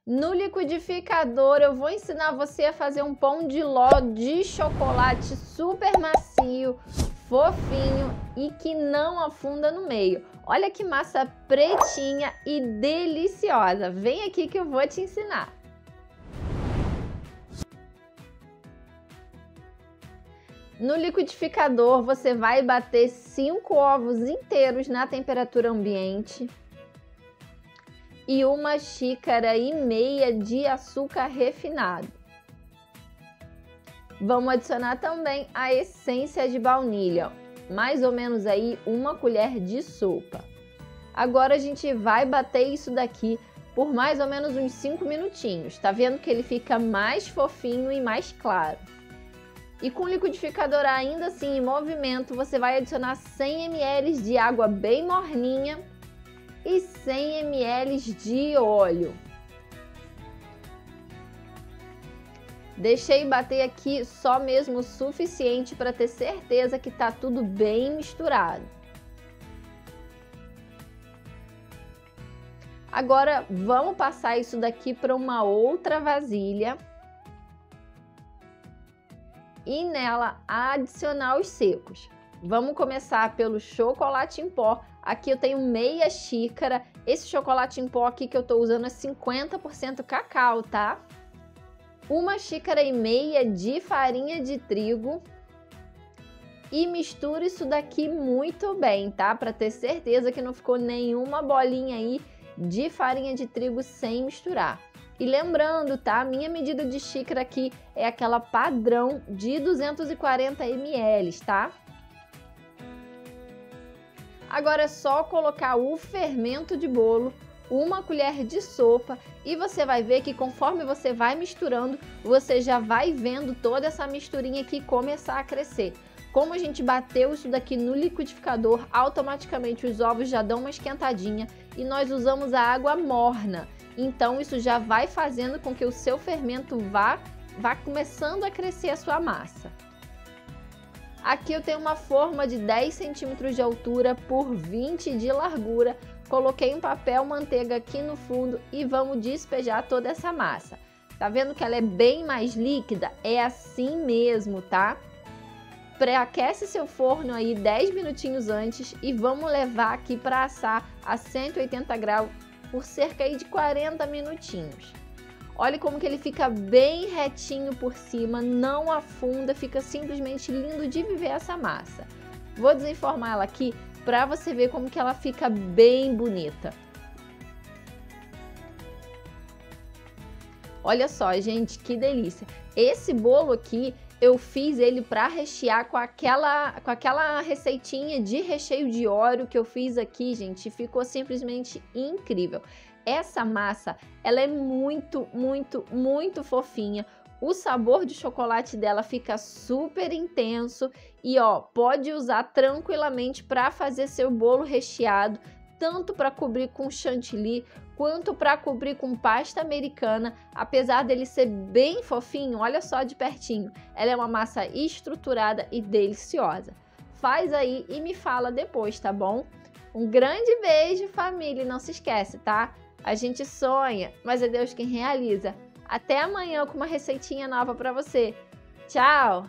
No liquidificador eu vou ensinar você a fazer um pão de ló de chocolate super macio, fofinho e que não afunda no meio. Olha que massa pretinha e deliciosa. Vem aqui que eu vou te ensinar. No liquidificador você vai bater 5 ovos inteiros na temperatura ambiente e 1,5 xícaras de açúcar refinado. Vamos adicionar também a essência de baunilha, mais ou menos aí 1 colher de sopa. Agora a gente vai bater isso daqui por mais ou menos uns 5 minutinhos. Tá vendo que ele fica mais fofinho e mais claro. E com o liquidificador ainda assim em movimento, você vai adicionar 100 ml de água bem morninha e 100 ml de óleo. Deixei bater aqui só mesmo o suficiente para ter certeza que tá tudo bem misturado. Agora vamos passar isso daqui para uma outra vasilha e nela adicionar os secos. Vamos começar pelo chocolate em pó. Aqui eu tenho meia xícara. Esse chocolate em pó aqui que eu tô usando é 50% cacau, tá? 1,5 xícaras de farinha de trigo. E mistura isso daqui muito bem, tá? Para ter certeza que não ficou nenhuma bolinha aí de farinha de trigo sem misturar. E lembrando, tá? Minha medida de xícara aqui é aquela padrão de 240 ml, tá? Agora é só colocar o fermento de bolo, 1 colher de sopa e você vai ver que conforme você vai misturando, você já vai vendo toda essa misturinha aqui começar a crescer. Como a gente bateu isso daqui no liquidificador, automaticamente os ovos já dão uma esquentadinha e nós usamos a água morna. Então isso já vai fazendo com que o seu fermento vá começando a crescer a sua massa. Aqui eu tenho uma forma de 10 centímetros de altura por 20 de largura. Coloquei um papel manteiga aqui no fundo e vamos despejar toda essa massa. Tá vendo que ela é bem mais líquida? É assim mesmo, tá? Pré-aquece seu forno aí 10 minutinhos antes e vamos levar aqui para assar a 180 graus por cerca aí de 40 minutinhos. Olha como que ele fica bem retinho por cima, não afunda, fica simplesmente lindo de viver essa massa. Vou desenformar ela aqui para você ver como que ela fica bem bonita. Olha só, gente, que delícia. Esse bolo aqui eu fiz ele para rechear com aquela receitinha de recheio de Oreo que eu fiz aqui, gente. Ficou simplesmente incrível. Essa massa, ela é muito, muito, muito fofinha. O sabor de chocolate dela fica super intenso e ó, pode usar tranquilamente para fazer seu bolo recheado, tanto para cobrir com chantilly quanto para cobrir com pasta americana. Apesar dele ser bem fofinho, olha só de pertinho, ela é uma massa estruturada e deliciosa. Faz aí e me fala depois, tá bom? Um grande beijo, família, e não se esquece, tá? A gente sonha, mas é Deus quem realiza. Até amanhã com uma receitinha nova para você. Tchau!